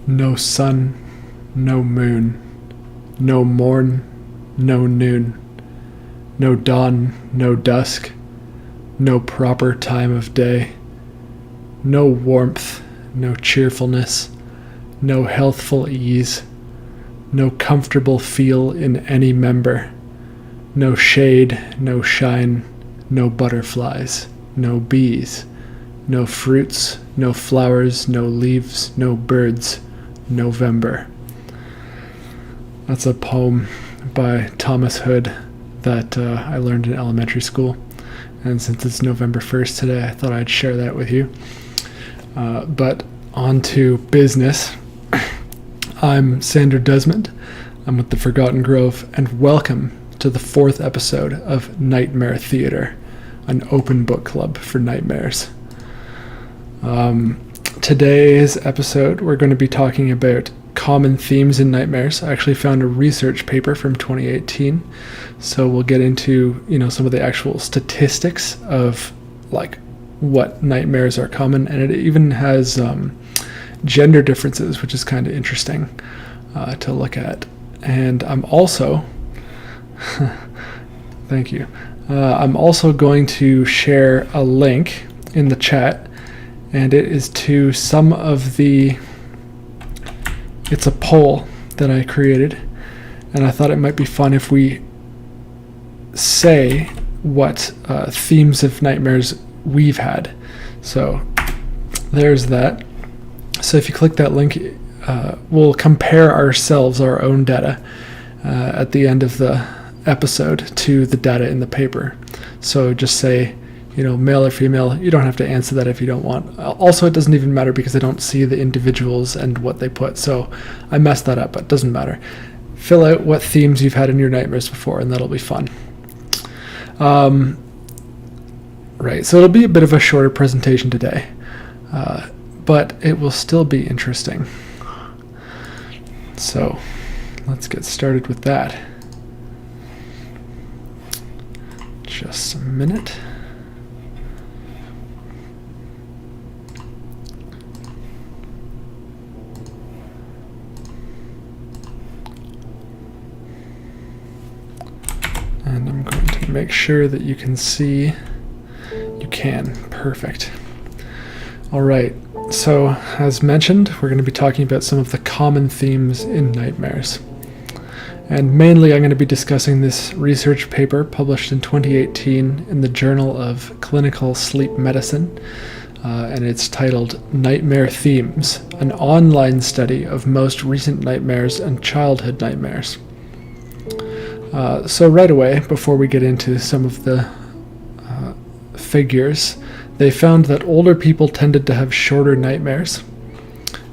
No sun, no moon, no morn, no noon, no dawn, no dusk, no proper time of day, no warmth, no cheerfulness, no healthful ease, no comfortable feel in any member, no shade, no shine, no butterflies, no bees, no fruits, no flowers, no leaves, no birds, November. That's a poem by Thomas Hood that I learned in elementary school. And since it's November 1st today, I thought I'd share that with you. But on to business. I'm Sandor Desmond. I'm with the Forgotten Grove, and welcome to the 4th episode of Nightmare Theater, an open book club for nightmares. Today's episode, we're going to be talking about common themes in nightmares. I actually found a research paper from 2018, so we'll get into, some of the actual statistics of what nightmares are common, and it even has gender differences, which is kind of interesting to look at. And I'm also thank you. I'm also going to share a link in the chat, and it is to some of it's a poll that I created, and I thought it might be fun if we say what themes of nightmares we've had. So there's that. So if you click that link, we'll compare our own data at the end of the episode to the data in the paper. So just say, male or female. You don't have to answer that if you don't want. Also, it doesn't even matter because I don't see the individuals and what they put. So I messed that up, but it doesn't matter. Fill out what themes you've had in your nightmares before, and that'll be fun. Right, so it'll be a bit of a shorter presentation today, but it will still be interesting. So let's get started with that. Just a minute. And I'm going to make sure that you can see. You can. Perfect. All right. So, as mentioned, we're going to be talking about some of the common themes in nightmares. And mainly I'm going to be discussing this research paper published in 2018 in the Journal of Clinical Sleep Medicine. And it's titled Nightmare Themes, an online study of most recent nightmares and childhood nightmares. So right away, before we get into some of the figures, they found that older people tended to have shorter nightmares,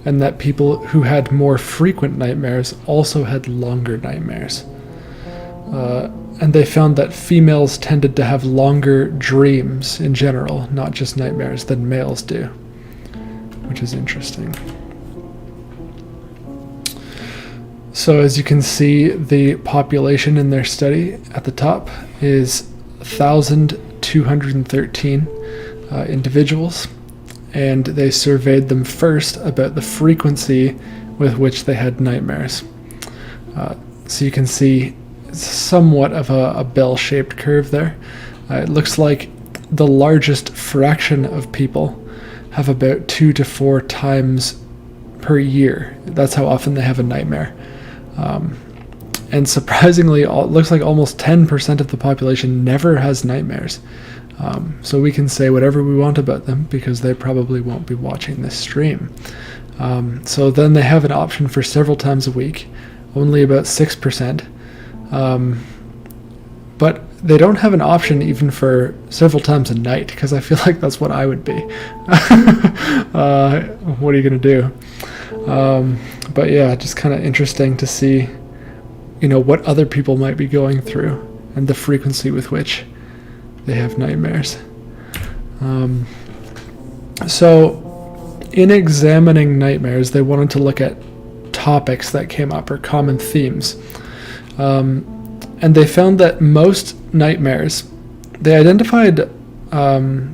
and that people who had more frequent nightmares also had longer nightmares. And they found that females tended to have longer dreams in general, not just nightmares, than males do, which is interesting. So as you can see, the population in their study at the top is 1,213 individuals, and they surveyed them first about the frequency with which they had nightmares. So you can see somewhat of a bell-shaped curve there. It looks like the largest fraction of people have about 2 to 4 times per year. That's how often they have a nightmare. And surprisingly, it looks like almost 10% of the population never has nightmares. So we can say whatever we want about them because they probably won't be watching this stream. So then they have an option for several times a week, only about 6%. But they don't have an option even for several times a night, because I feel like that's what I would be. What are you going to do? But yeah, just kind of interesting to see, what other people might be going through and the frequency with which they have nightmares. So in examining nightmares, they wanted to look at topics that came up or common themes. And they found that most nightmares, they identified,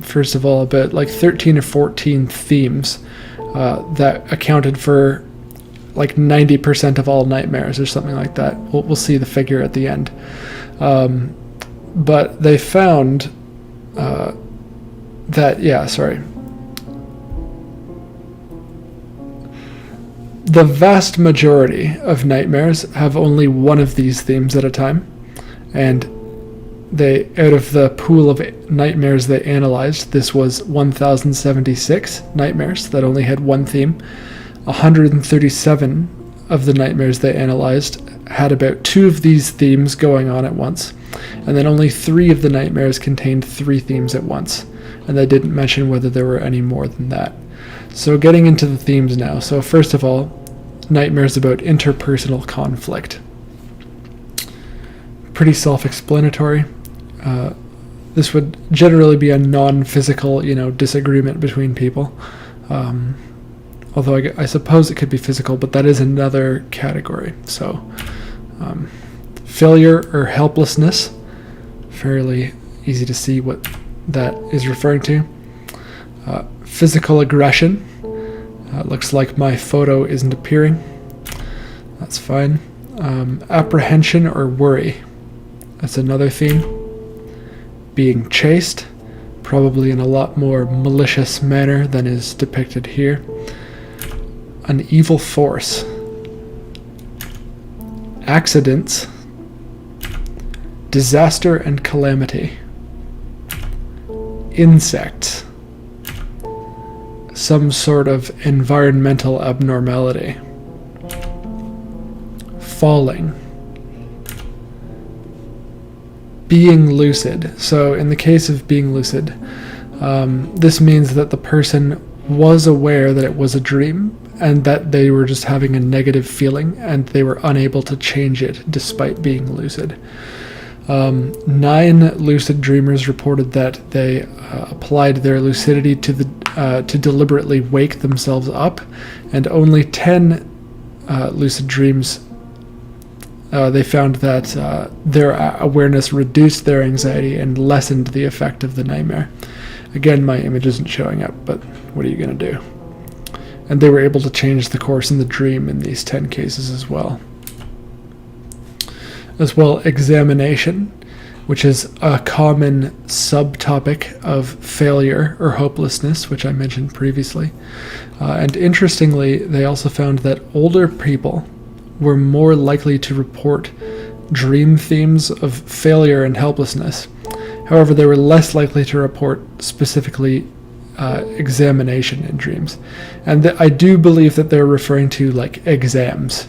first of all, about 13 or 14 themes that accounted for like 90% of all nightmares or something like that. We'll see the figure at the end. But they found the vast majority of nightmares have only one of these themes at a time, and out of the pool of nightmares they analyzed, this was 1,076 nightmares that only had one theme. 137 of the nightmares they analyzed had about 2 of these themes going on at once, and then only 3 of the nightmares contained 3 themes at once, and they didn't mention whether there were any more than that. So getting into the themes now. So first of all, nightmares about interpersonal conflict. Pretty self-explanatory. This would generally be a non-physical, disagreement between people. Although I suppose it could be physical, but that is another category. So, failure or helplessness, fairly easy to see what that is referring to. Physical aggression. Looks like my photo isn't appearing. That's fine. Apprehension or worry. That's another theme. Being chased, probably in a lot more malicious manner than is depicted here. An evil force. Accidents. Disaster and calamity. Insects. Some sort of environmental abnormality. Falling. Being lucid. So in the case of being lucid, this means that the person was aware that it was a dream and that they were just having a negative feeling and they were unable to change it despite being lucid. 9 lucid dreamers reported that they applied their lucidity to deliberately wake themselves up, and only 10 lucid dreams they found that their awareness reduced their anxiety and lessened the effect of the nightmare. Again, my image isn't showing up, but what are you going to do? And they were able to change the course in the dream in these 10 cases as well. As well, examination, which is a common subtopic of failure or hopelessness, which I mentioned previously. And interestingly, they also found that older people were more likely to report dream themes of failure and helplessness. However, they were less likely to report specifically examination in dreams. And I do believe that they're referring to like exams,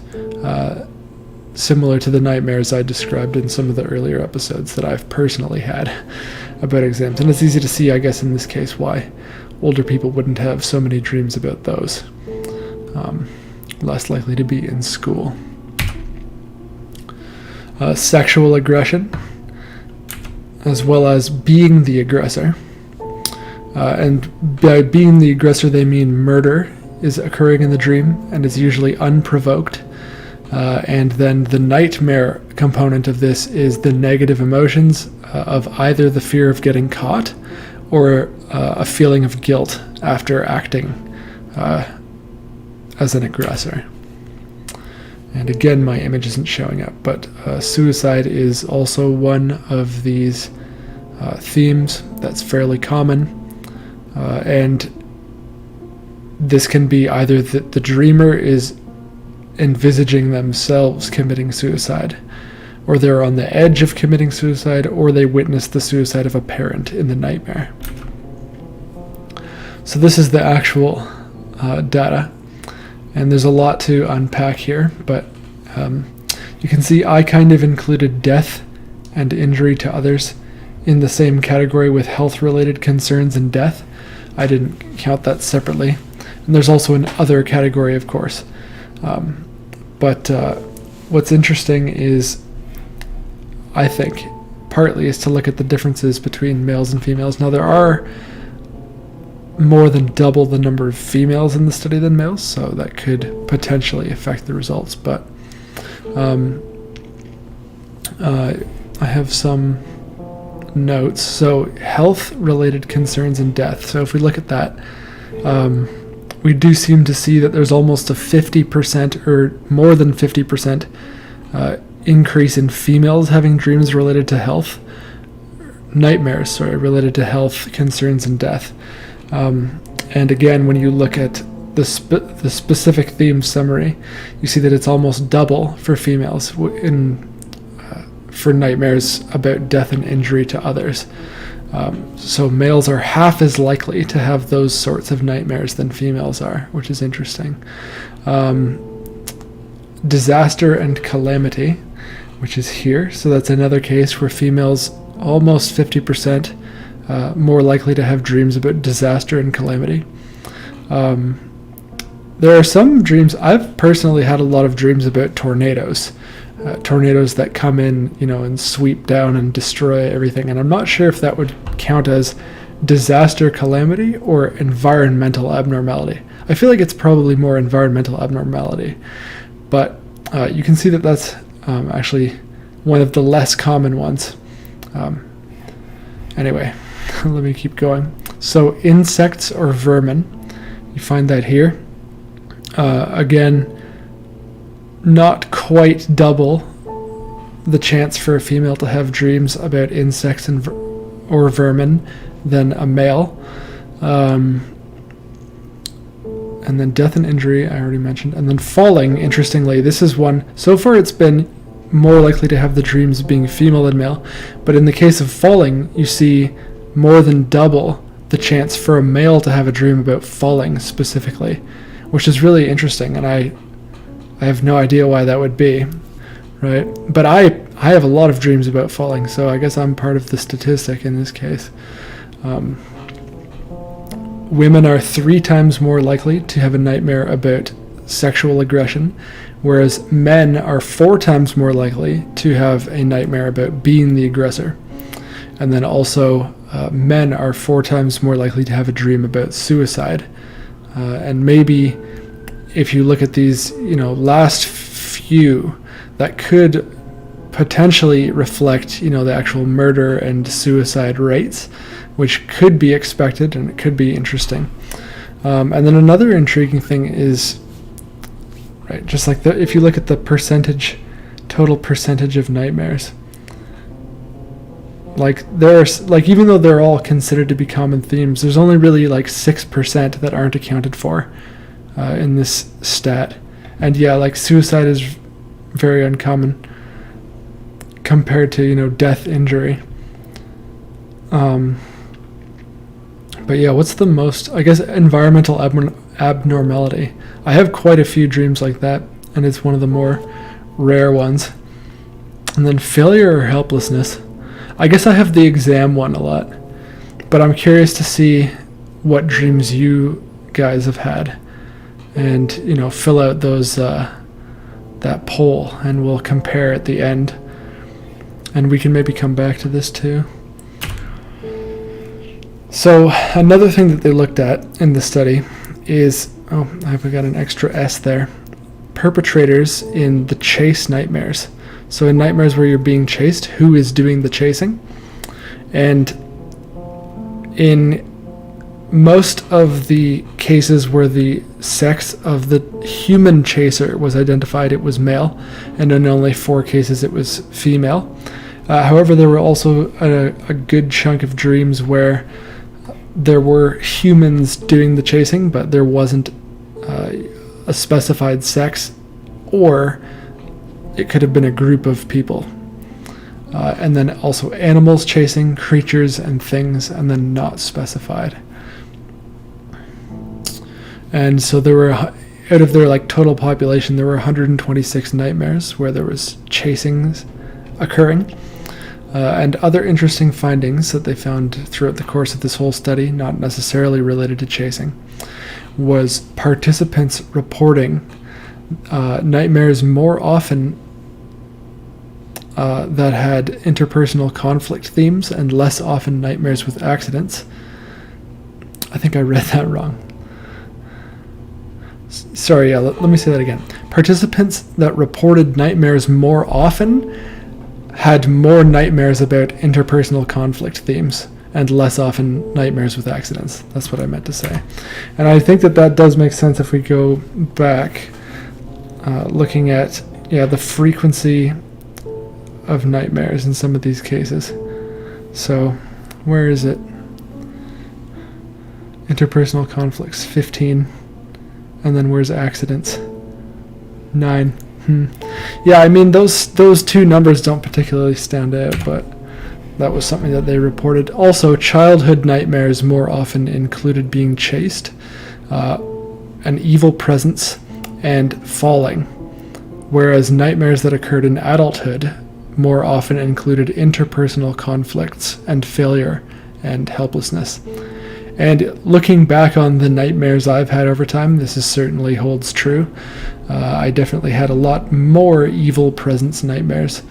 similar to the nightmares I described in some of the earlier episodes that I've personally had about exams. And it's easy to see, I guess, in this case, why older people wouldn't have so many dreams about those. Less likely to be in school. Sexual aggression, as well as being the aggressor. And by being the aggressor, they mean murder is occurring in the dream and is usually unprovoked. And then the nightmare component of this is the negative emotions of either the fear of getting caught or a feeling of guilt after acting as an aggressor. And again, my image isn't showing up, but suicide is also one of these themes that's fairly common. And this can be either the dreamer is envisaging themselves committing suicide, or they're on the edge of committing suicide, or they witness the suicide of a parent in the nightmare. So this is the actual data. And there's a lot to unpack here, but you can see I kind of included death and injury to others in the same category with health-related concerns and death. I didn't count that separately. And there's also an other category, of course. But what's interesting is, I think, partly is to look at the differences between males and females. Now, there are more than double the number of females in the study than males, so that could potentially affect the results. But I have some notes. So health-related concerns and death. So if we look at that, we do seem to see that there's almost a 50% or more than 50% increase in females having dreams related to health, related to health concerns and death. And again, when you look at the specific theme summary, you see that it's almost double for females for nightmares about death and injury to others. So males are half as likely to have those sorts of nightmares than females are, which is interesting. Disaster and calamity, which is here. So that's another case where females almost 50% more likely to have dreams about disaster and calamity. There are some dreams. I've personally had a lot of dreams about tornadoes. Tornadoes that come in, and sweep down and destroy everything. And I'm not sure if that would count as disaster calamity or environmental abnormality. I feel like it's probably more environmental abnormality. But you can see that that's actually one of the less common ones. Anyway, let me keep going. So insects or vermin, you find that here. Again, not quite double the chance for a female to have dreams about insects or vermin than a male. And then death and injury, I already mentioned. And then falling, interestingly, this is one. So far it's been more likely to have the dreams being female than male. But in the case of falling, you see more than double the chance for a male to have a dream about falling specifically, which is really interesting. And I have no idea why that would be, right? But I have a lot of dreams about falling, so I guess I'm part of the statistic in this case. Women are 3 times more likely to have a nightmare about sexual aggression, whereas men are 4 times more likely to have a nightmare about being the aggressor. And then also, men are 4 times more likely to have a dream about suicide. And maybe if you look at these, last few, that could potentially reflect, the actual murder and suicide rates, which could be expected and it could be interesting. And then another intriguing thing is, right, just like if you look at the total percentage of nightmares, even though they're all considered to be common themes, there's only really 6% that aren't accounted for in this stat. And yeah, suicide is very uncommon compared to, death, injury. But yeah, what's the most, I guess, environmental abnormality. I have quite a few dreams like that, and it's one of the more rare ones. And then failure or helplessness. I guess I have the exam one a lot, but I'm curious to see what dreams you guys have had, and fill out those that poll, and we'll compare at the end, and we can maybe come back to this too. So another thing that they looked at in the study is, I've got an extra S there, perpetrators in the chase nightmares. So in nightmares where you're being chased, who is doing the chasing? And in most of the cases where the sex of the human chaser was identified, it was male, and in only 4 cases it was female. However, there were also a good chunk of dreams where there were humans doing the chasing, but there wasn't a specified sex, or it could have been a group of people. And then also animals chasing, creatures and things, and then not specified. And so there were, out of their total population, there were 126 nightmares where there was chasings occurring. And other interesting findings that they found throughout the course of this whole study, not necessarily related to chasing, was participants reporting nightmares more often that had interpersonal conflict themes, and less often nightmares with accidents. I think I read that wrong. Sorry, yeah, let me say that again. Participants that reported nightmares more often had more nightmares about interpersonal conflict themes, and less often nightmares with accidents. That's what I meant to say. And I think that does make sense if we go back, looking at, the frequency of nightmares in some of these cases. So, where is it? Interpersonal conflicts, 15. And then where's accidents? 9. Yeah, I mean, those two numbers don't particularly stand out, but that was something that they reported. Also, childhood nightmares more often included being chased, an evil presence, and falling, whereas nightmares that occurred in adulthood more often included interpersonal conflicts and failure and helplessness. And looking back on the nightmares I've had over time, this certainly holds true. I definitely had a lot more evil presence nightmares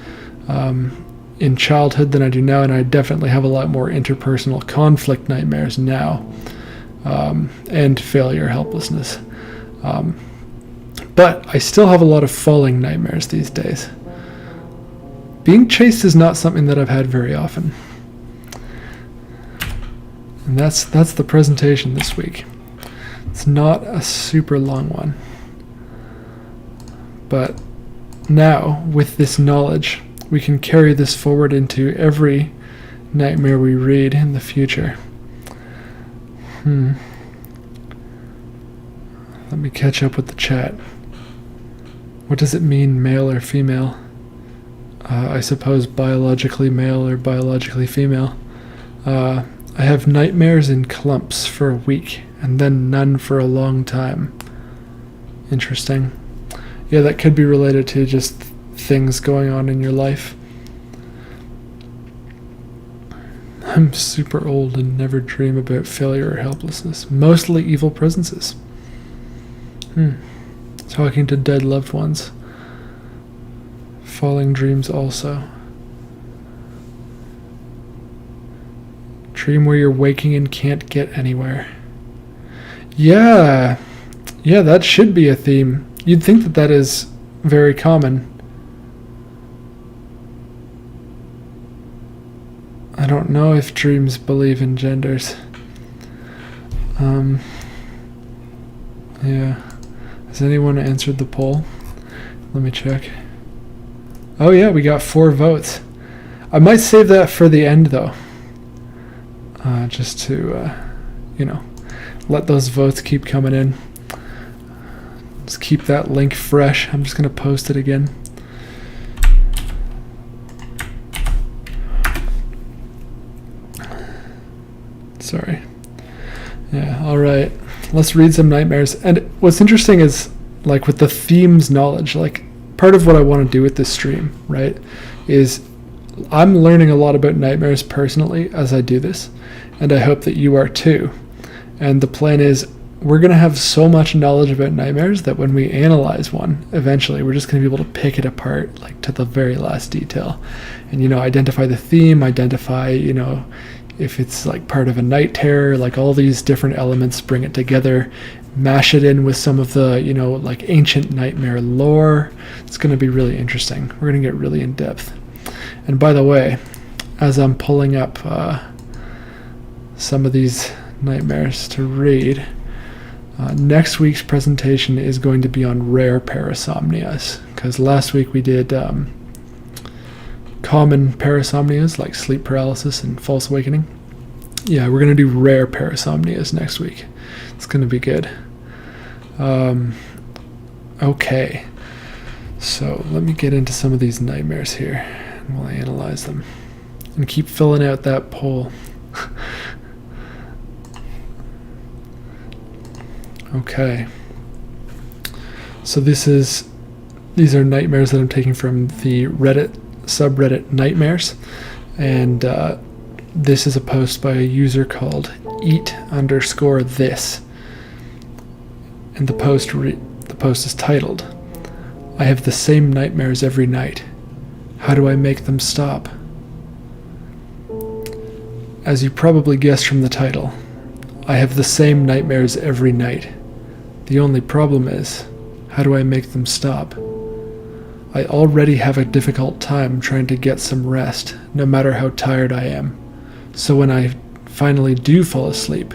in childhood than I do now, and I definitely have a lot more interpersonal conflict nightmares now, and failure, helplessness. But I still have a lot of falling nightmares these days. Being chased is not something that I've had very often. And that's the presentation this week. It's not a super long one. But now, with this knowledge, we can carry this forward into every nightmare we read in the future. Let me catch up with the chat. What does it mean, male or female? I suppose biologically male or biologically female. I have nightmares in clumps for a week, and then none for a long time. Interesting. Yeah, that could be related to just things going on in your life. I'm super old and never dream about failure or helplessness. Mostly evil presences. Talking to dead loved ones. Falling dreams also. Dream where you're waking and can't get anywhere. Yeah, that should be a theme. You'd think that is very common. I don't know if dreams believe in genders. Yeah. Has anyone answered the poll? Let me check. Oh yeah, we got 4 votes. I might save that for the end though. Just to, let those votes keep coming in. Just keep that link fresh. I'm just going to post it again. Sorry. Yeah, alright. Let's read some nightmares. And what's interesting is, like, with the themes knowledge, like, part of what I want to do with this stream, right, is I'm learning a lot about nightmares personally as I do this, and I hope that you are too. And the plan is, we're going to have so much knowledge about nightmares that when we analyze one, eventually we're just going to be able to pick it apart, like, to the very last detail. And, identify the theme, identify, if it's like part of a night terror, like all these different elements, bring it together, mash it in with some of the, like ancient nightmare lore. It's going to be really interesting. We're going to get really in depth. And by the way, as I'm pulling up some of these nightmares to read, next week's presentation is going to be on rare parasomnias, because last week we did common parasomnias like sleep paralysis and false awakening. Yeah, we're going to do rare parasomnias next week. It's going to be good. Okay, so let me get into some of these nightmares here while I analyze them, and keep filling out that poll. Okay, so these are nightmares that I'm taking from the Reddit subreddit Nightmares, and this is a post by a user called eat_this, and the post is titled, "I have the same nightmares every night. How do I make them stop?" As you probably guessed from the title, I have the same nightmares every night. The only problem is, how do I make them stop? I already have a difficult time trying to get some rest, no matter how tired I am. So when I finally do fall asleep,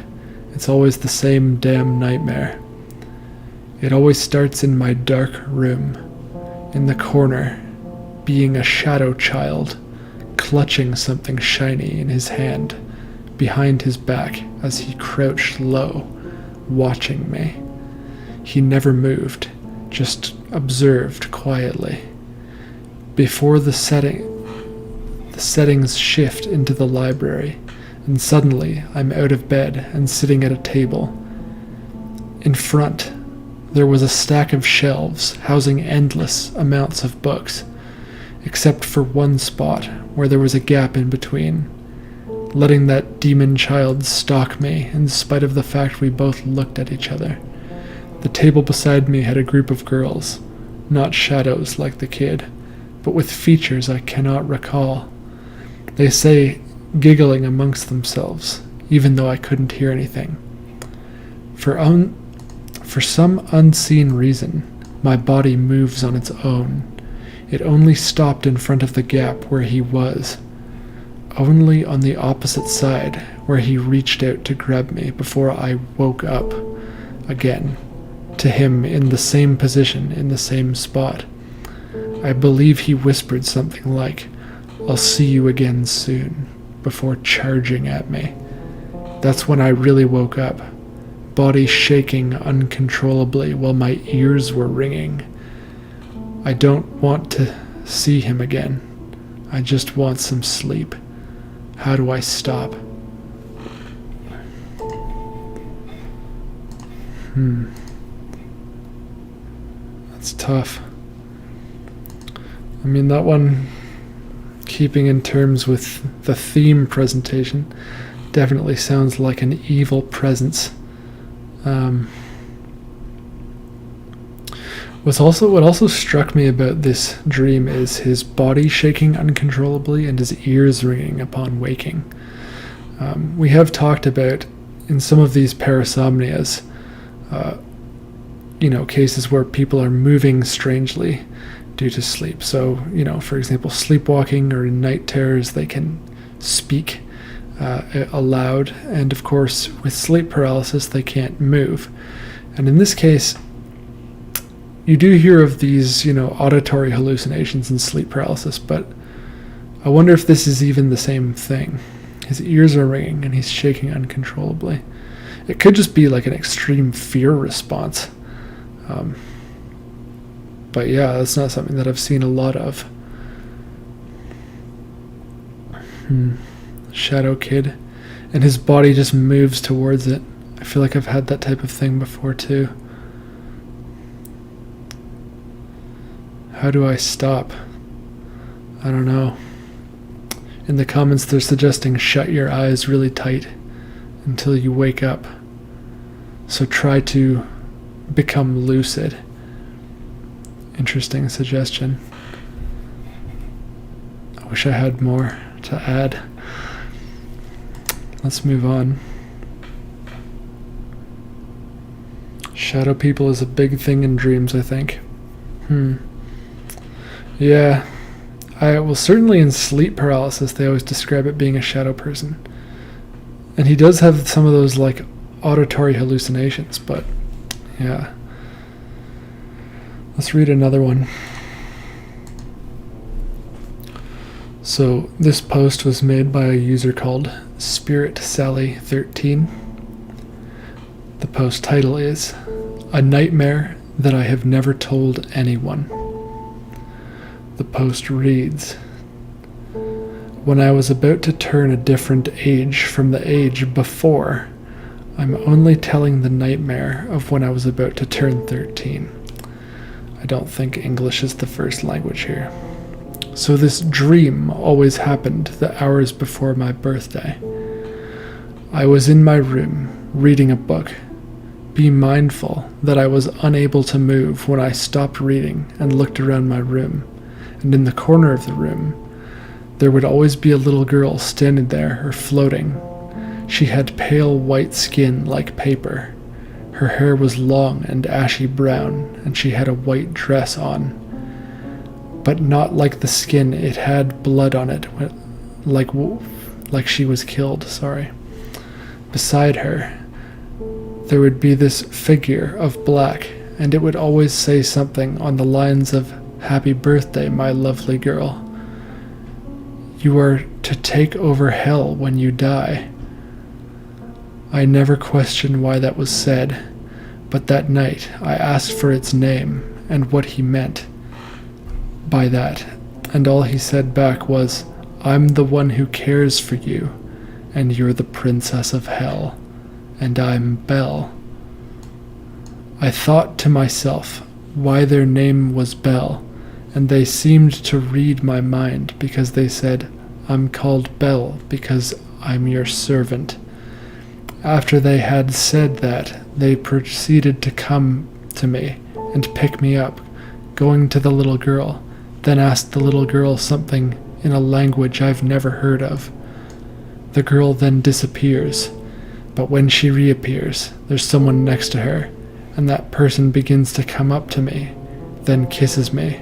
it's always the same damn nightmare. It always starts in my dark room, in the corner, being a shadow child, clutching something shiny in his hand, behind his back as he crouched low, watching me. He never moved, just observed quietly. Before the settings shift into the library, and suddenly I'm out of bed and sitting at a table. In front, there was a stack of shelves housing endless amounts of books, except for one spot where there was a gap in between, letting that demon child stalk me in spite of the fact we both looked at each other. The table beside me had a group of girls, not shadows like the kid, but with features I cannot recall. They say, giggling amongst themselves, even though I couldn't hear anything. For some unseen reason, my body moves on its own. It only stopped in front of the gap where he was, only on the opposite side where he reached out to grab me before I woke up again, to him in the same position, in the same spot. I believe he whispered something like, "I'll see you again soon," before charging at me. That's when I really woke up, body shaking uncontrollably while my ears were ringing. I don't want to see him again. I just want some sleep. How do I stop? That's tough. I mean, that one, keeping in terms with the theme presentation, definitely sounds like an evil presence. What also struck me about this dream is his body shaking uncontrollably and his ears ringing upon waking. We have talked about in some of these parasomnias, cases where people are moving strangely due to sleep. So, for example, sleepwalking or in night terrors, they can speak aloud. And of course, with sleep paralysis, they can't move. And in this case, you do hear of these, auditory hallucinations and sleep paralysis, but I wonder if this is even the same thing. His ears are ringing and he's shaking uncontrollably. It could just be like an extreme fear response. But yeah, that's not something that I've seen a lot of. Shadow kid. And his body just moves towards it. I feel like I've had that type of thing before too. How do I stop? I don't know. In the comments they're suggesting shut your eyes really tight until you wake up. So try to become lucid. Interesting suggestion. I wish I had more to add. Let's move on. Shadow people is a big thing in dreams, I think. Yeah. Certainly in sleep paralysis, they always describe it being a shadow person. And he does have some of those, like, auditory hallucinations, but, yeah. Let's read another one. So, this post was made by a user called Spirit Sally 13. The post title is "A Nightmare That I Have Never Told Anyone." The post reads, "When I was about to turn a different age from the age before, I'm only telling the nightmare of when I was about to turn 13. I don't think English is the first language here. So this dream always happened the hours before my birthday. I was in my room, reading a book. Be mindful that I was unable to move when I stopped reading and looked around my room, and in the corner of the room, there would always be a little girl standing there or floating. She had pale white skin like paper. Her hair was long and ashy brown, and she had a white dress on. But not like the skin, it had blood on it, like she was killed, sorry. beside her, there would be this figure of black, and it would always say something on the lines of, "Happy birthday, my lovely girl. You are to take over hell when you die." I never questioned why that was said, but that night I asked for its name and what he meant by that, and all he said back was, "I'm the one who cares for you, and you're the princess of hell, and I'm Belle." I thought to myself why their name was Belle, and they seemed to read my mind because they said, "I'm called Belle because I'm your servant." After they had said that, they proceeded to come to me and pick me up, going to the little girl, then asked the little girl something in a language I've never heard of. The girl then disappears, but when she reappears, there's someone next to her, and that person begins to come up to me, then kisses me.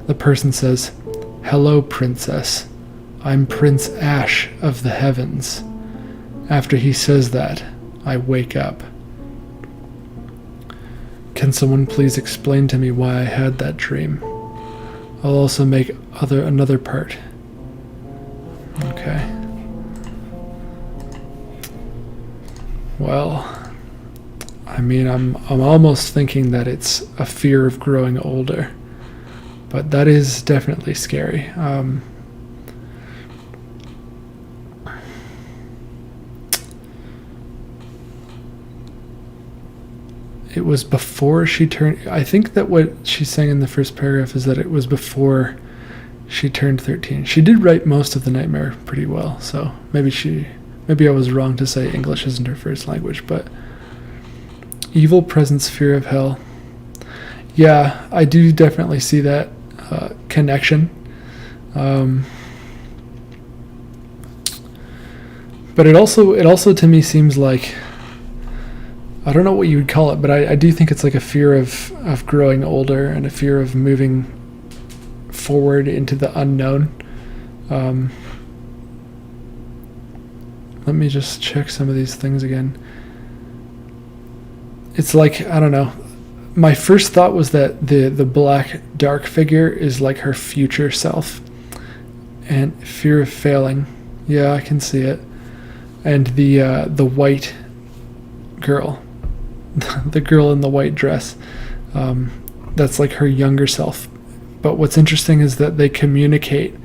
The person says, "Hello, princess. I'm Prince Ash of the heavens." After he says that, I wake up. Can someone please explain to me why I had that dream? I'll also make another part. Okay. Well, I mean, I'm almost thinking that it's a fear of growing older, but that is definitely scary. It was before she turned... I think that what she's saying in the first paragraph is that it was before she turned 13. She did write most of the nightmare pretty well, so maybe I was wrong to say English isn't her first language, but... Evil presence, fear of hell. Yeah, I do definitely see that connection. But it also to me seems like... I don't know what you would call it, but I do think it's like a fear of growing older and a fear of moving forward into the unknown. Let me just check some of these things again. It's like, I don't know. My first thought was that the black dark figure is like her future self. And fear of failing. Yeah, I can see it. And the white girl. The girl in the white dress, that's like her younger self. But what's interesting is that they communicate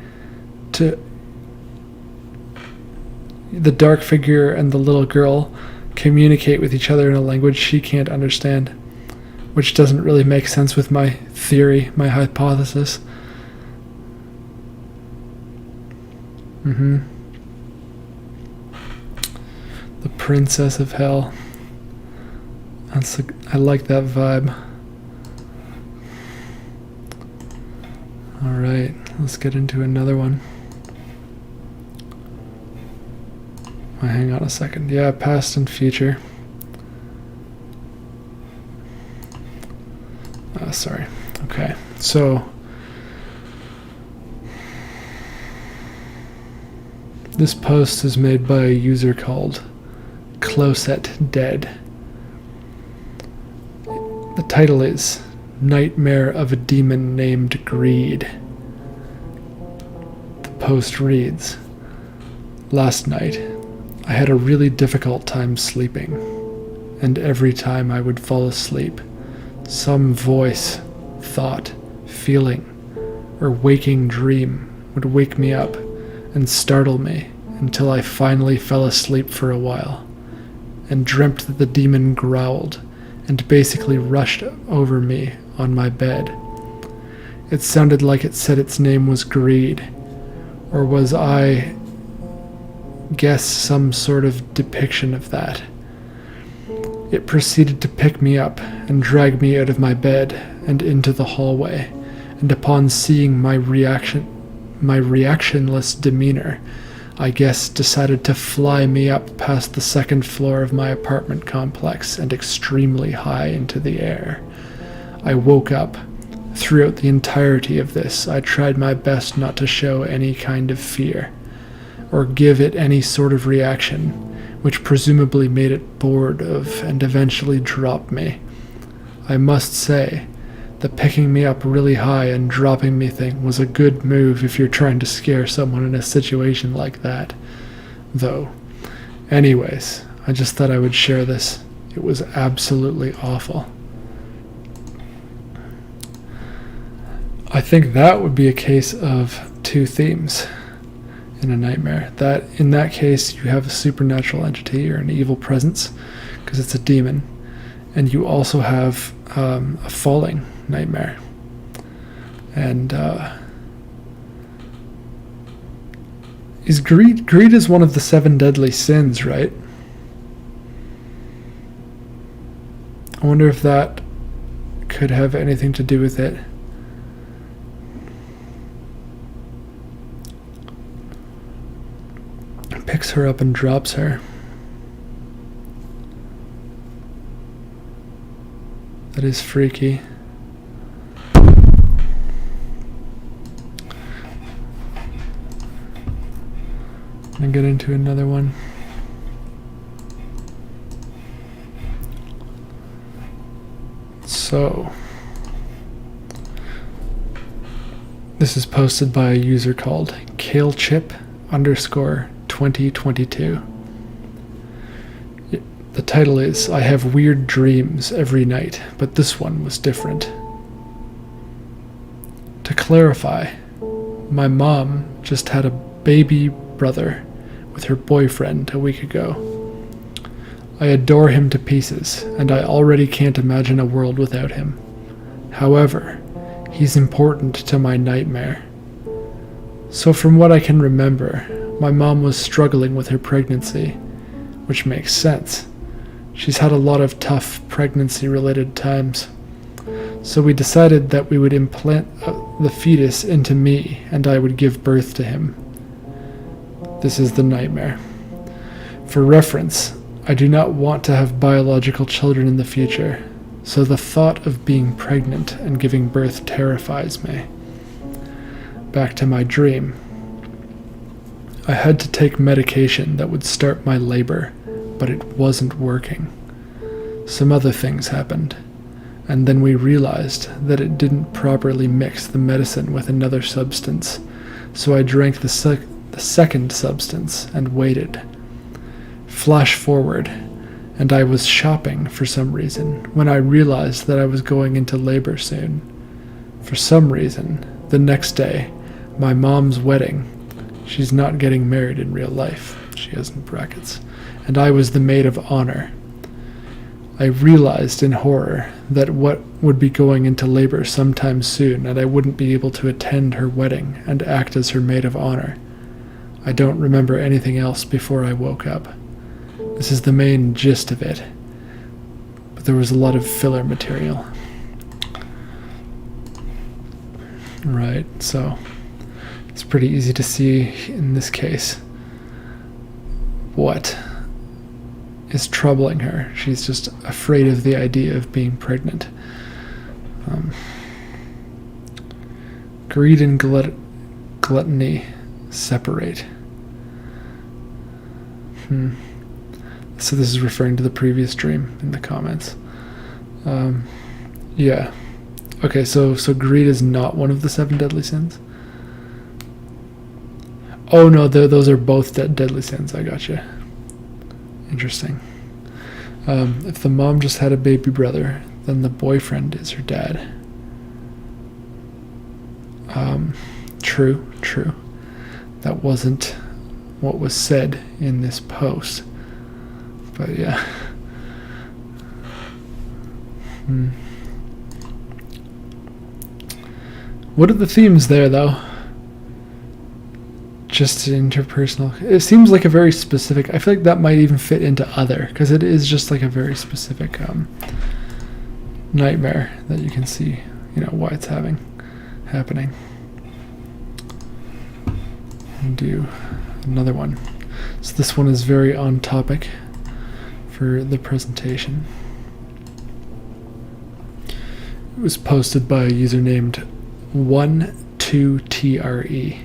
to the dark figure, and the little girl communicate with each other in a language she can't understand, which doesn't really make sense with my theory, my hypothesis. The princess of hell. I like that vibe. Alright, let's get into another one. Hang on a second. Yeah, past and future. Sorry. Okay, so... this post is made by a user called Closet Dead. The title is Nightmare of a Demon Named Greed. The post reads, "Last night, I had a really difficult time sleeping, and every time I would fall asleep, some voice, thought, feeling, or waking dream would wake me up and startle me until I finally fell asleep for a while, and dreamt that the demon growled and basically rushed over me on my bed. It sounded like it said its name was Greed, or was I guess some sort of depiction of that. It proceeded to pick me up and drag me out of my bed and into the hallway, and upon seeing my reactionless demeanor, I guess decided to fly me up past the second floor of my apartment complex and extremely high into the air. I woke up. Throughout the entirety of this, I tried my best not to show any kind of fear, or give it any sort of reaction, which presumably made it bored of and eventually dropped me. I must say, the picking me up really high and dropping me thing was a good move if you're trying to scare someone in a situation like that. Though, anyways, I just thought I would share this. It was absolutely awful. I think that would be a case of two themes in a nightmare. That in that case, you have a supernatural entity or an evil presence, because it's a demon, and you also have a falling nightmare. And is greed is one of the 7 deadly sins, right? I wonder if that could have anything to do with it. Picks her up and drops her. That is freaky. I'm gonna get into another one. So, this is posted by a user called KaleChip_2022. The title is, I have weird dreams every night, but this one was different. To clarify, my mom just had a baby brother with her boyfriend a week ago. I adore him to pieces, and I already can't imagine a world without him. However, he's important to my nightmare. So from what I can remember, my mom was struggling with her pregnancy, which makes sense. She's had a lot of tough pregnancy-related times. So we decided that we would implant the fetus into me, and I would give birth to him. This is the nightmare. For reference, I do not want to have biological children in the future, so the thought of being pregnant and giving birth terrifies me. Back to my dream. I had to take medication that would start my labor, but it wasn't working. Some other things happened, and then we realized that it didn't properly mix the medicine with another substance, so I drank the second substance and waited. Flash forward, and I was shopping for some reason when I realized that I was going into labor soon. For some reason, the next day, my mom's wedding. She's not getting married in real life, she has in brackets, and I was the maid of honor. I realized in horror that what would be going into labor sometime soon, and I wouldn't be able to attend her wedding and act as her maid of honor. I don't remember anything else before I woke up. This is the main gist of it, but there was a lot of filler material. Right, so it's pretty easy to see in this case what is troubling her. She's just afraid of the idea of being pregnant. Greed and gluttony separate. So this is referring to the previous dream in the comments. Yeah. Okay, so greed is not one of the 7 deadly sins? Oh no, those are both deadly sins. I gotcha. Interesting. If the mom just had a baby brother, then the boyfriend is her dad. True. That wasn't what was said in this post. But yeah. What are the themes there, though? Just interpersonal. It seems like a very specific. I feel like that might even fit into other, because it is just like a very specific nightmare that you can see, why it's happening. And do another one. So this one is very on topic for the presentation. It was posted by a user named 12TRE.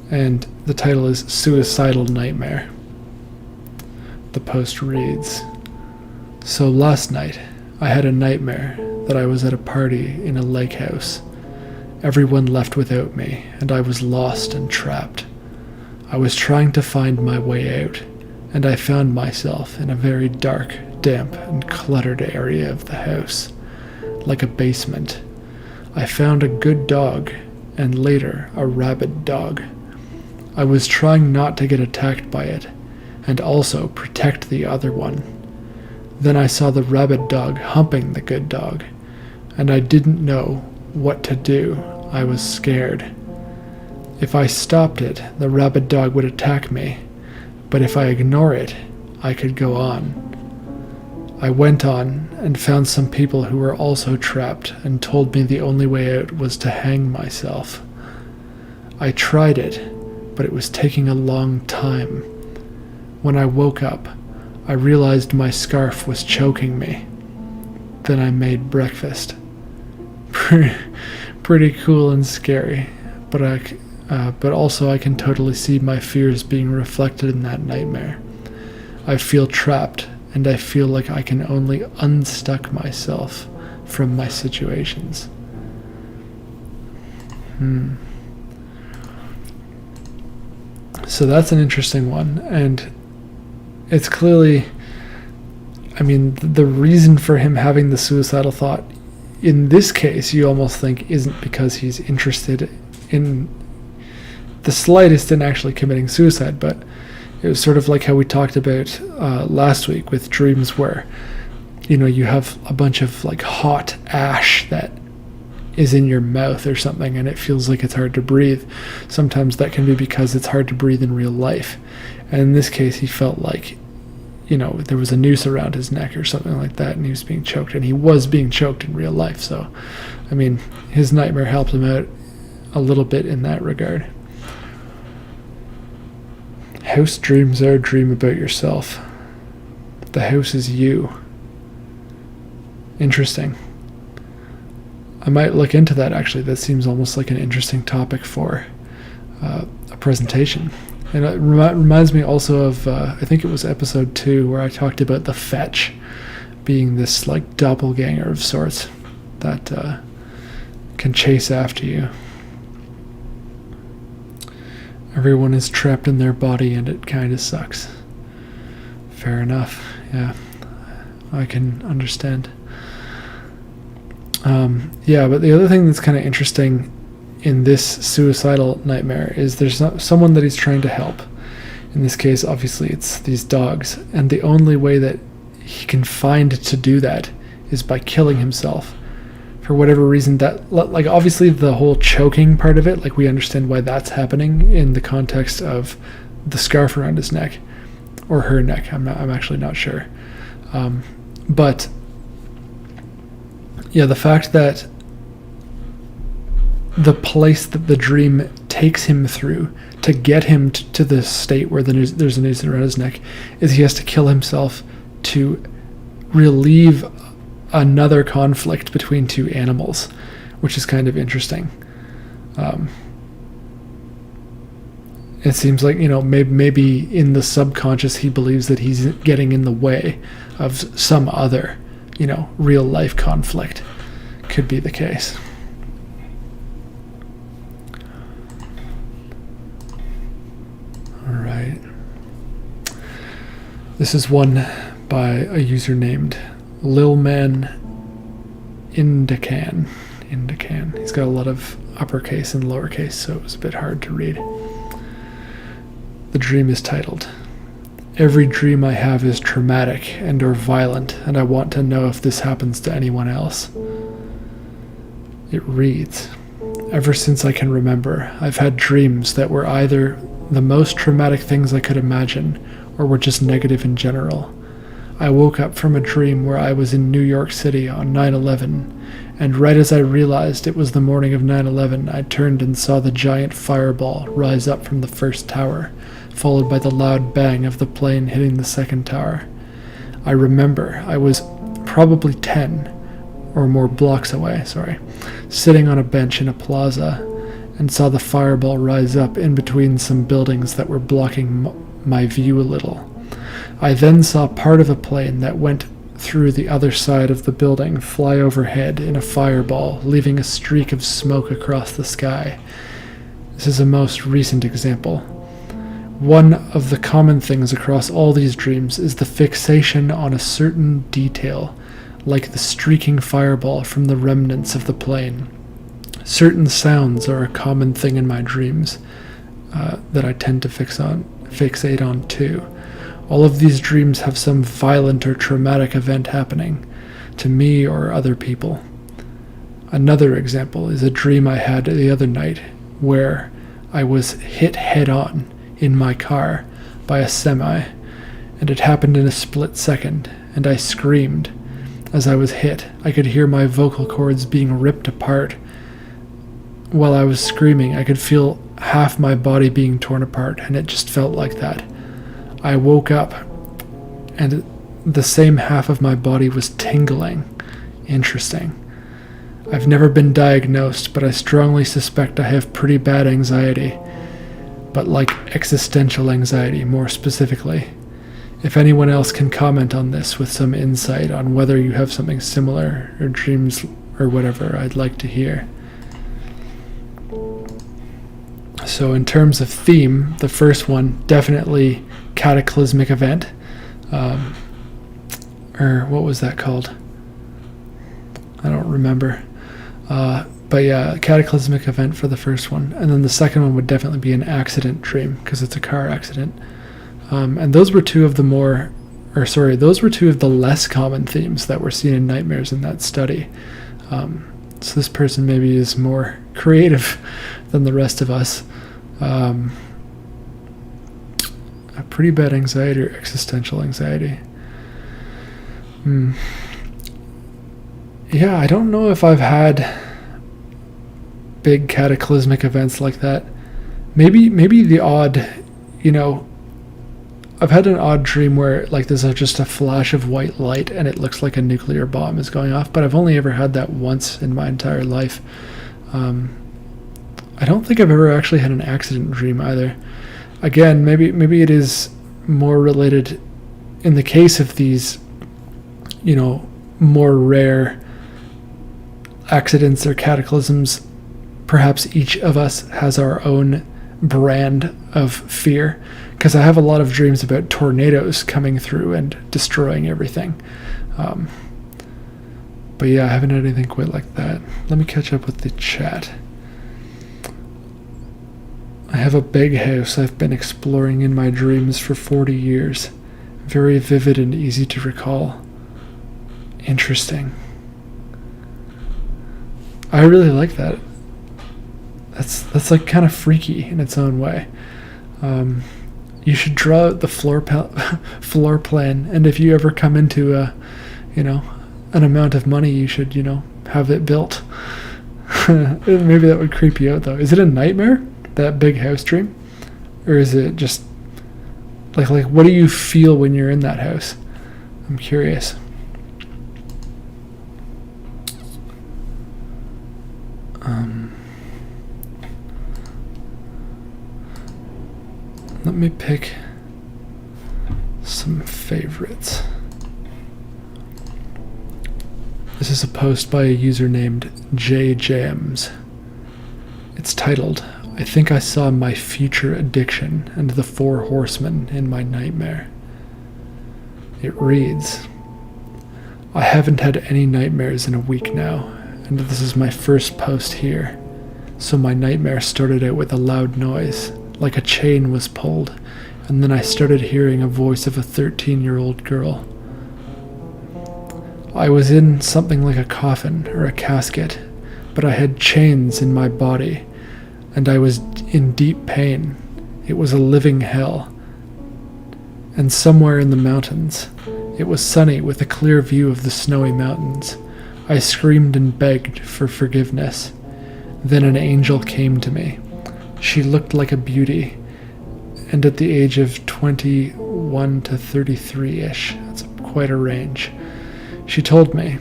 And the title is Suicidal Nightmare. The post reads, "So last night, I had a nightmare that I was at a party in a lake house. Everyone left without me, and I was lost and trapped. I was trying to find my way out, and I found myself in a very dark, damp, and cluttered area of the house, like a basement. I found a good dog, and later a rabid dog. I was trying not to get attacked by it, and also protect the other one. Then I saw the rabid dog humping the good dog, and I didn't know what to do. I was scared. If I stopped it, the rabid dog would attack me, but if I ignore it, I could go on. I went on and found some people who were also trapped and told me the only way out was to hang myself. I tried it, but it was taking a long time. When I woke up, I realized my scarf was choking me. Then I made breakfast." Pretty cool and scary, but also I can totally see my fears being reflected in that nightmare. I feel trapped, and I feel like I can only unstuck myself from my situations. So that's an interesting one, and it's clearly, I mean, the reason for him having the suicidal thought in this case, you almost think isn't because he's interested in the slightest in actually committing suicide, but it was sort of like how we talked about last week with dreams where, you have a bunch of like hot ash that is in your mouth or something and it feels like it's hard to breathe. Sometimes that can be because it's hard to breathe in real life. And in this case, he felt like, there was a noose around his neck or something like that, and he was being choked, and he was being choked in real life. So, I mean, his nightmare helped him out a little bit in that regard. House dreams are a dream about yourself. The house is you. Interesting. I might look into that, actually. That seems almost like an interesting topic for a presentation. And it reminds me also of, I think it was episode 2, where I talked about the fetch being this like doppelganger of sorts that can chase after you. Everyone is trapped in their body and it kind of sucks. Fair enough. Yeah, I can understand. But the other thing that's kind of interesting in this suicidal nightmare is there's someone that he's trying to help. In this case, obviously, it's these dogs. And the only way that he can find to do that is by killing himself. For whatever reason, that, like, obviously the whole choking part of it, like, we understand why that's happening in the context of the scarf around his neck. Or her neck. I'm actually not sure. But, yeah, the fact that the place that the dream takes him through to get him to the state where there's a noose around his neck is he has to kill himself to relieve another conflict between two animals, which is kind of interesting. It seems like, maybe in the subconscious he believes that he's getting in the way of some other, real life conflict. Could be the case. Alright. This is one by a user named Lilman Indican. He's got a lot of uppercase and lowercase, so it was a bit hard to read. The dream is titled, "Every dream I have is traumatic and or violent, and I want to know if this happens to anyone else." It reads, "Ever since I can remember, I've had dreams that were either the most traumatic things I could imagine, or were just negative in general. I woke up from a dream where I was in New York City on 9/11, and right as I realized it was the morning of 9/11, I turned and saw the giant fireball rise up from the first tower, followed by the loud bang of the plane hitting the second tower. I remember I was probably 10 or more blocks away, sitting on a bench in a plaza, and saw the fireball rise up in between some buildings that were blocking my view a little. I then saw part of a plane that went through the other side of the building fly overhead in a fireball, leaving a streak of smoke across the sky. This is a most recent example. One of the common things across all these dreams is the fixation on a certain detail, like the streaking fireball from the remnants of the plane. Certain sounds are a common thing in my dreams that I tend to fixate on too. All of these dreams have some violent or traumatic event happening to me or other people. Another example is a dream I had the other night where I was hit head on in my car by a semi, and it happened in a split second, and I screamed as I was hit. I could hear my vocal cords being ripped apart. While I was screaming, I could feel half my body being torn apart, and it just felt like that. I woke up, and the same half of my body was tingling. Interesting. I've never been diagnosed, but I strongly suspect I have pretty bad anxiety, but like existential anxiety more specifically. If anyone else can comment on this with some insight on whether you have something similar or dreams or whatever, I'd like to hear. So in terms of theme, the first one, definitely cataclysmic event. Or what was that called? I don't remember. But yeah, cataclysmic event for the first one. And then the second one would definitely be an accident dream, because it's a car accident. And those were two of the less common themes that were seen in nightmares in that study. So this person maybe is more creative than the rest of us. A pretty bad anxiety or existential anxiety. Yeah, I don't know if I've had big cataclysmic events like that. Maybe the odd, I've had an odd dream where like there's just a flash of white light and it looks like a nuclear bomb is going off, but I've only ever had that once in my entire life. I don't think I've ever actually had an accident dream either. Again, maybe it is more related in the case of these, more rare accidents or cataclysms. Perhaps each of us has our own brand of fear, because I have a lot of dreams about tornadoes coming through and destroying everything. But yeah, I haven't had anything quite like that. Let me catch up with the chat. I have a big house I've been exploring in my dreams for 40 years. Very vivid and easy to recall. Interesting. I really like that. That's like kind of freaky in its own way. You should draw out the floor plan, and if you ever come into an amount of money, you should, have it built. Maybe that would creep you out though. Is it a nightmare, that big house dream? Or is it just like what do you feel when you're in that house? I'm curious. Let me pick some favorites. This is a post by a user named JJams. It's titled, "I think I saw my future addiction and the 4 horsemen in my nightmare." It reads, "I haven't had any nightmares in a week now, and this is my first post here. So my nightmare started out with a loud noise, like a chain was pulled, and then I started hearing a voice of a 13-year-old girl. I was in something like a coffin or a casket, but I had chains in my body, and I was in deep pain. It was a living hell. And somewhere in the mountains, it was sunny with a clear view of the snowy mountains. I screamed and begged for forgiveness. Then an angel came to me. She looked like a beauty, and at the age of 21 to 33-ish, that's quite a range, she told me,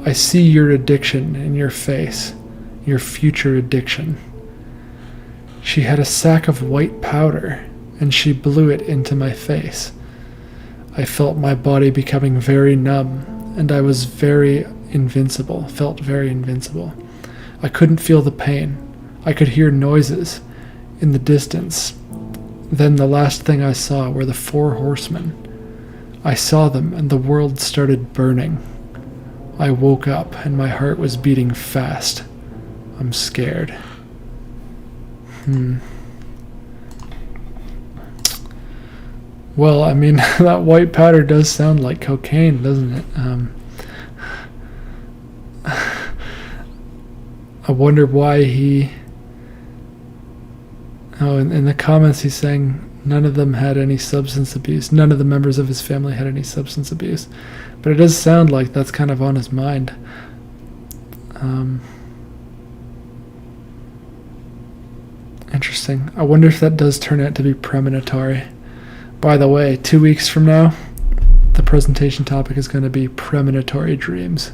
'I see your addiction in your face, your future addiction.' She had a sack of white powder, and she blew it into my face. I felt my body becoming very numb, and I was felt very invincible. I couldn't feel the pain. I could hear noises in the distance. Then the last thing I saw were the 4 horsemen. I saw them, and the world started burning. I woke up, and my heart was beating fast. I'm scared. Well, I mean, that white powder does sound like cocaine, doesn't it? I wonder why he... Oh, in the comments he's saying none of them had any substance abuse. None of the members of his family had any substance abuse. But it does sound like that's kind of on his mind. Interesting. I wonder if that does turn out to be premonitory. By the way, 2 weeks from now, the presentation topic is going to be premonitory dreams.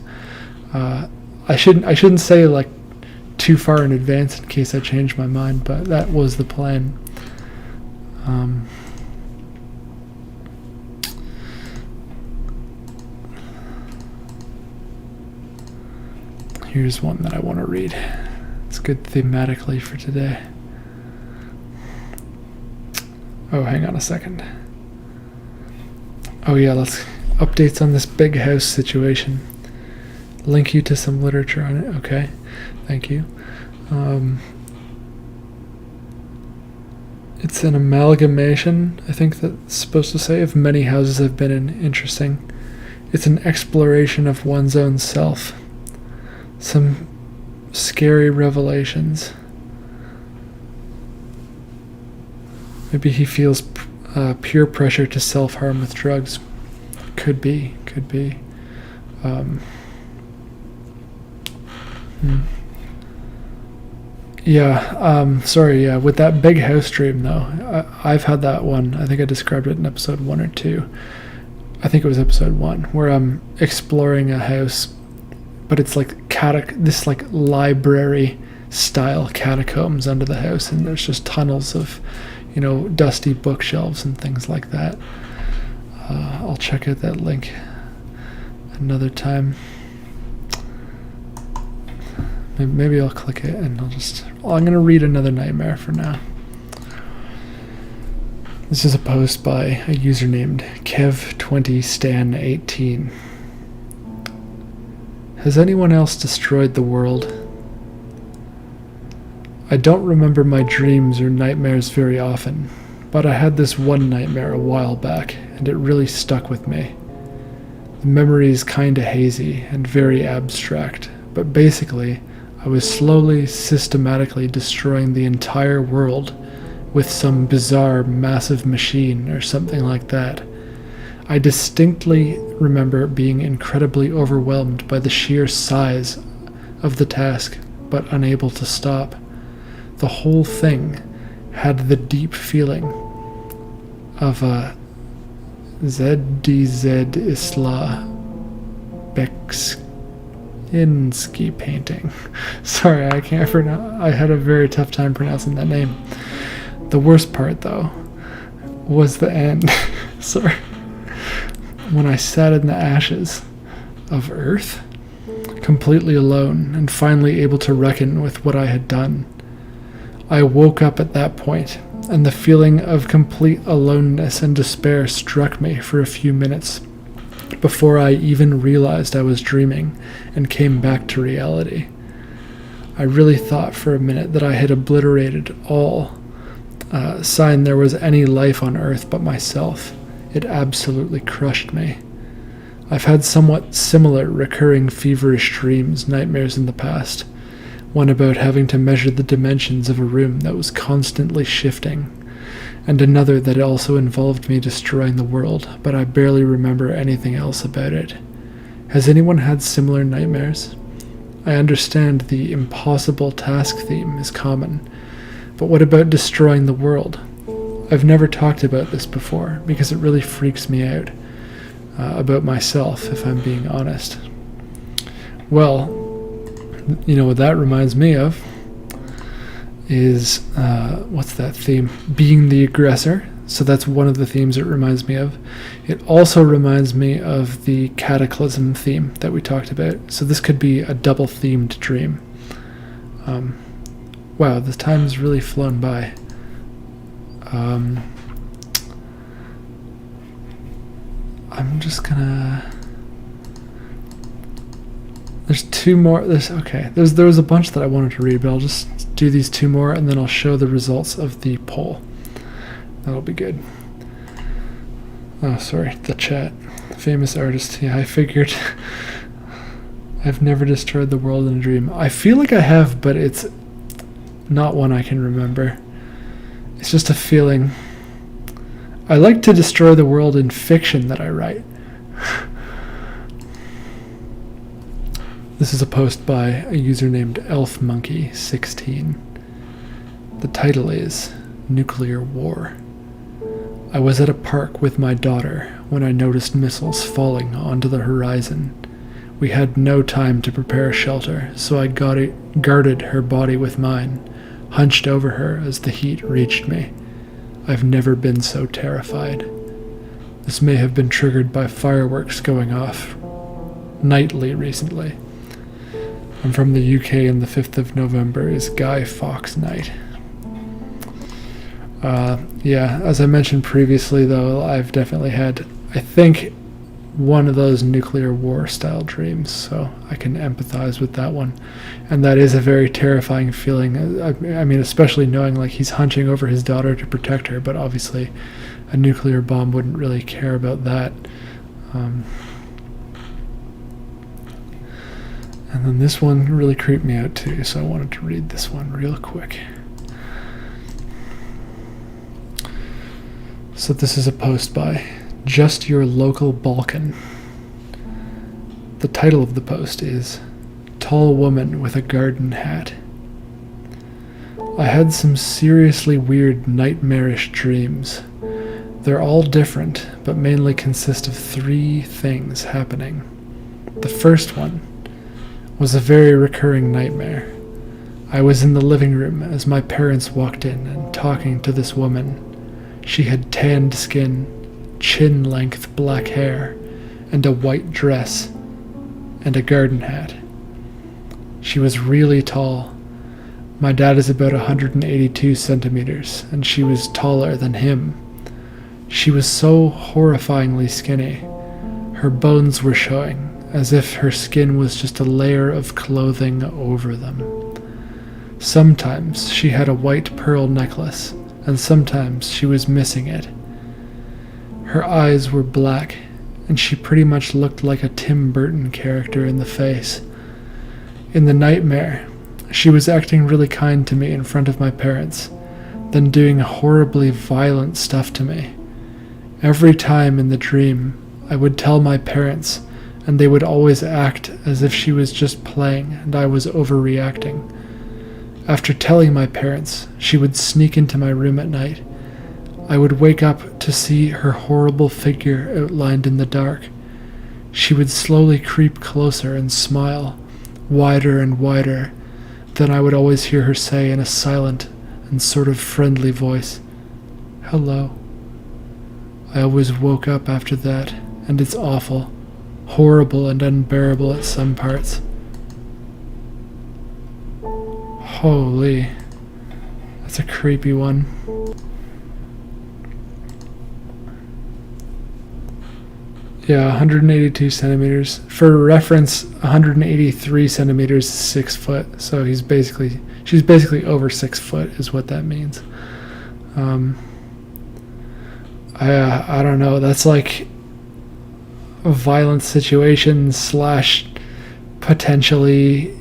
I shouldn't say like too far in advance in case I change my mind, but that was the plan. Here's one that I want to read. It's good thematically for today. Oh, hang on a second. Oh yeah, let's updates on this big house situation. Link you to some literature on it. Okay, thank you. It's an amalgamation, I think that's supposed to say, of many houses I've been in. Interesting. It's an exploration of one's own self. Some scary revelations. Maybe he feels peer pressure to self-harm with drugs. Could be. Sorry, with that big house dream, though, I've had that one. I think I described it in episode 1 or 2. I think it was episode 1, where I'm exploring a house, but it's like this like library-style catacombs under the house, and there's just tunnels of, dusty bookshelves and things like that. I'll check out that link another time. Maybe I'll click it and I'm going to read another nightmare for now. This is a post by a user named Kev20Stan18. Has anyone else destroyed the world? I don't remember my dreams or nightmares very often, but I had this one nightmare a while back, and it really stuck with me. The memory is kinda hazy and very abstract, but basically, I was slowly, systematically destroying the entire world with some bizarre, massive machine or something like that. I distinctly remember being incredibly overwhelmed by the sheer size of the task, but unable to stop. The whole thing had the deep feeling of a ZDZ Isla Beksinski painting. Sorry, I can't pronounce. I had a very tough time pronouncing that name. The worst part, though, was the end. Sorry. When I sat in the ashes of Earth, completely alone and finally able to reckon with what I had done. I woke up at that point, and the feeling of complete aloneness and despair struck me for a few minutes before I even realized I was dreaming and came back to reality. I really thought for a minute that I had obliterated all sign there was any life on Earth but myself. It absolutely crushed me. I've had somewhat similar recurring feverish dreams, nightmares in the past. One about having to measure the dimensions of a room that was constantly shifting, and another that also involved me destroying the world, but I barely remember anything else about it. Has anyone had similar nightmares? I understand the impossible task theme is common, but what about destroying the world? I've never talked about this before, because it really freaks me out about myself, if I'm being honest. Well, you know what that reminds me of is, what's that theme? Being the aggressor. So that's one of the themes it reminds me of. It also reminds me of the cataclysm theme that we talked about. So this could be a double-themed dream. Wow, this time's really flown by. I'm just gonna... There's two more. There was a bunch that I wanted to read, but I'll just do these two more, and then I'll show the results of the poll. That'll be good. Oh, sorry, the chat. Famous artist. Yeah, I figured. I've never destroyed the world in a dream. I feel like I have, but it's not one I can remember. It's just a feeling. I like to destroy the world in fiction that I write. This is a post by a user named elfmonkey16. The title is Nuclear War. I was at a park with my daughter when I noticed missiles falling onto the horizon. We had no time to prepare a shelter, so I guarded her body with mine, hunched over her as the heat reached me. I've never been so terrified. This may have been triggered by fireworks going off nightly recently. I'm from the UK, and the 5th of November is Guy Fawkes Night. Yeah, as I mentioned previously, though, I've definitely had, I think, one of those nuclear war style dreams, so I can empathize with that one. And that is a very terrifying feeling. I mean, especially knowing like he's hunching over his daughter to protect her, but obviously a nuclear bomb wouldn't really care about that. And then this one really creeped me out too, so I wanted to read this one real quick. So this is a post by Just Your Local Balkan. The title of the post is Tall Woman with a Garden Hat. I had some seriously weird nightmarish dreams. They're all different, but mainly consist of 3 things happening. The first one was a very recurring nightmare. I was in the living room as my parents walked in and talking to this woman. She had tanned skin, chin-length black hair, and a white dress, and a garden hat. She was really tall. My dad is about 182 centimeters, and she was taller than him. She was so horrifyingly skinny. Her bones were showing, as if her skin was just a layer of clothing over them. Sometimes she had a white pearl necklace, and sometimes she was missing it. Her eyes were black, and she pretty much looked like a Tim Burton character in the face. In the nightmare, she was acting really kind to me in front of my parents, then doing horribly violent stuff to me. Every time in the dream, I would tell my parents, and they would always act as if she was just playing and I was overreacting. After telling my parents, she would sneak into my room at night. I would wake up to see her horrible figure outlined in the dark. She would slowly creep closer and smile, wider and wider. Then I would always hear her say in a silent and sort of friendly voice, "Hello." I always woke up after that, and it's awful, horrible and unbearable at some parts. Holy, that's a creepy one. Yeah, 182 centimeters. For reference, 183 centimeters is 6 foot. So she's basically over 6 foot is what that means. I don't know. That's like a violent situation / potentially,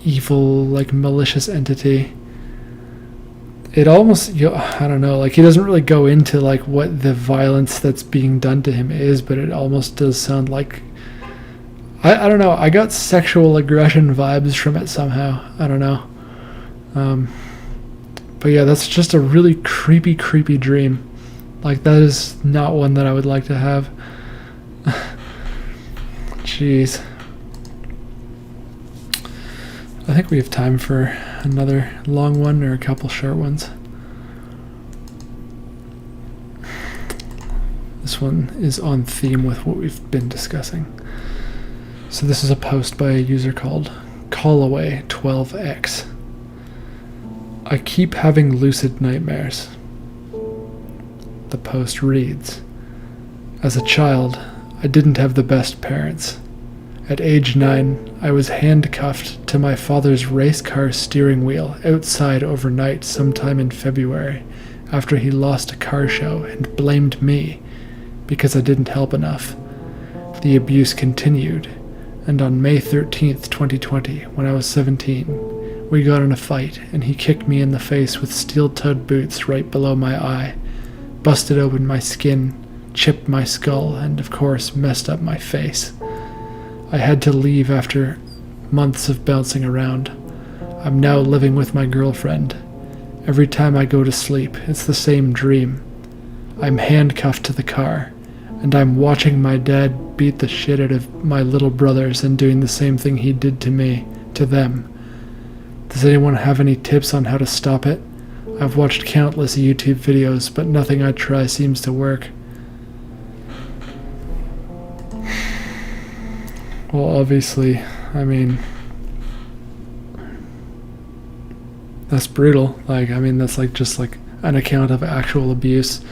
evil, like malicious entity. It almost, I don't know, like he doesn't really go into like what the violence that's being done to him is, but it almost does sound like, I don't know, I got sexual aggression vibes from it somehow. I don't know. But yeah, that's just a really creepy dream. Like that is not one that I would like to have. Jeez. I think we have time for another long one or a couple short ones. this one is on theme with what we've been discussing. So this is a post by a user called Callaway12X. I keep having lucid nightmares. The post reads, as a child, I didn't have the best parents. At age 9, I was handcuffed to my father's race car steering wheel outside overnight sometime in February after he lost a car show and blamed me because I didn't help enough. The abuse continued, and on May 13th, 2020, when I was 17, we got in a fight and he kicked me in the face with steel-toed boots right below my eye, busted open my skin, chipped my skull, and of course messed up my face. I had to leave after months of bouncing around. I'm now living with my girlfriend. Every time I go to sleep, it's the same dream. I'm handcuffed to the car, and I'm watching my dad beat the shit out of my little brothers and doing the same thing he did to me, to them. Does anyone have any tips on how to stop it? I've watched countless YouTube videos, but nothing I try seems to work. Well, obviously, I mean, that's brutal. That's just an account of actual abuse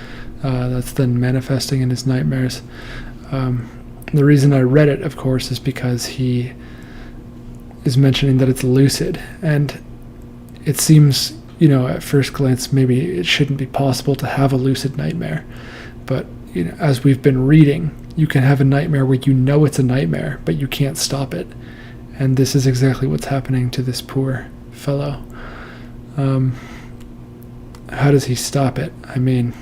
that's then manifesting in his nightmares. The reason I read it, of course, is because he is mentioning that it's lucid, and it seems, at first glance, maybe it shouldn't be possible to have a lucid nightmare. But, as we've been reading, you can have a nightmare where you know it's a nightmare, but you can't stop it. And this is exactly what's happening to this poor fellow. How does he stop it? I mean,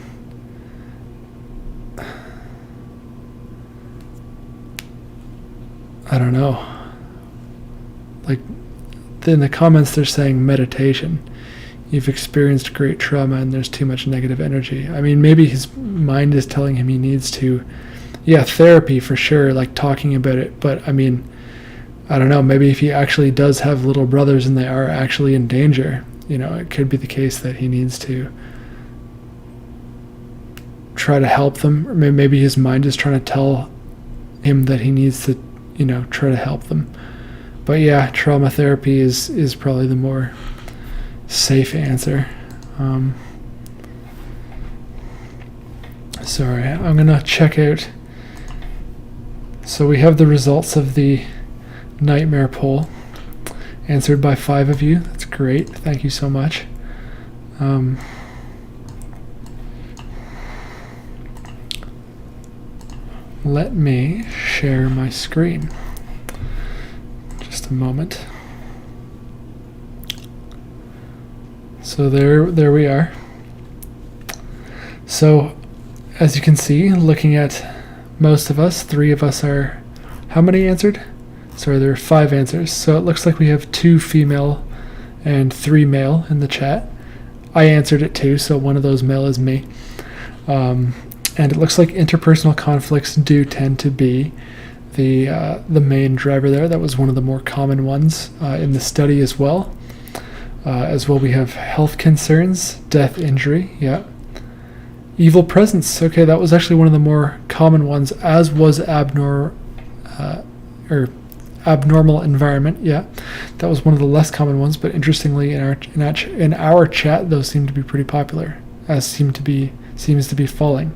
I don't know. In the comments they're saying meditation. You've experienced great trauma and there's too much negative energy. I mean, maybe his mind is telling him he needs to, therapy for sure, talking about it. But I mean, I don't know, maybe if he actually does have little brothers and they are actually in danger, it could be the case that he needs to try to help them. Or maybe his mind is trying to tell him that he needs to, try to help them. But yeah, trauma therapy is probably the more safe answer. Sorry, I'm gonna check out. So we have the results of the nightmare poll answered by 5 of you. That's great. Thank you so much. Let me share my screen. Just a moment. So there we are. So as you can see, looking at most of us, 3 of us are, how many answered? Sorry, there are 5 answers. So it looks like we have 2 female and 3 male in the chat. I answered it too, so one of those male is me. And it looks like interpersonal conflicts do tend to be the main driver there. That was one of the more common ones in the study as well. As well, we have health concerns, death, injury, yeah. Evil presence, okay, that was actually one of the more common ones, as was abnormal environment, yeah. That was one of the less common ones, but interestingly, in our chat, those seem to be pretty popular, seems to be falling.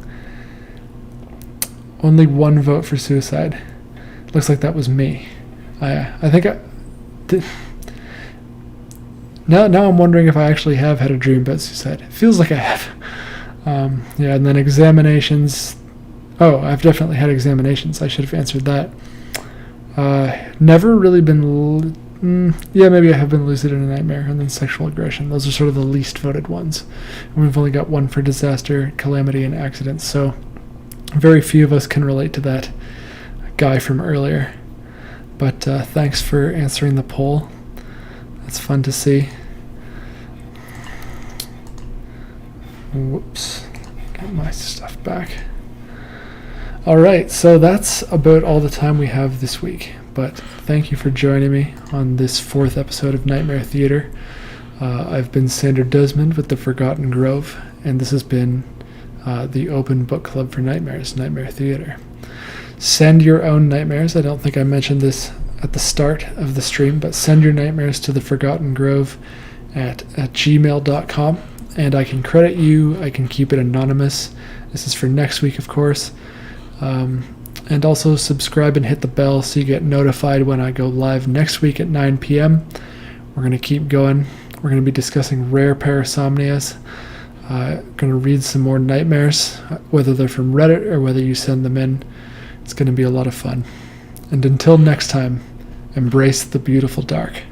Only 1 vote for suicide. Looks like that was me. I think I did. Now I'm wondering if I actually have had a dream about suicide. It feels like I have. Yeah, and then examinations. Oh, I've definitely had examinations. I should have answered that. Never really been. Yeah, maybe I have been lucid in a nightmare, and then sexual aggression. Those are sort of the least voted ones. And we've only got 1 for disaster, calamity, and accidents. So very few of us can relate to that guy from earlier. But thanks for answering the poll. That's fun to see. Whoops. Get my stuff back. Alright, so that's about all the time we have this week. But thank you for joining me on this 4th episode of Nightmare Theater. I've been Sandor Desmond with the Forgotten Grove, and this has been the Open Book Club for Nightmares, Nightmare Theater. Send your own nightmares. I don't think I mentioned this at the start of the stream, but send your nightmares to theforgottengrove at gmail.com, and I can credit you. I can keep it anonymous. This is for next week, of course. And also subscribe and hit the bell so you get notified when I go live next week at 9 p.m. We're going to keep going. We're going to be discussing rare parasomnias. Going to read some more nightmares, whether they're from Reddit or whether you send them in. It's going to be a lot of fun. And until next time, embrace the beautiful dark.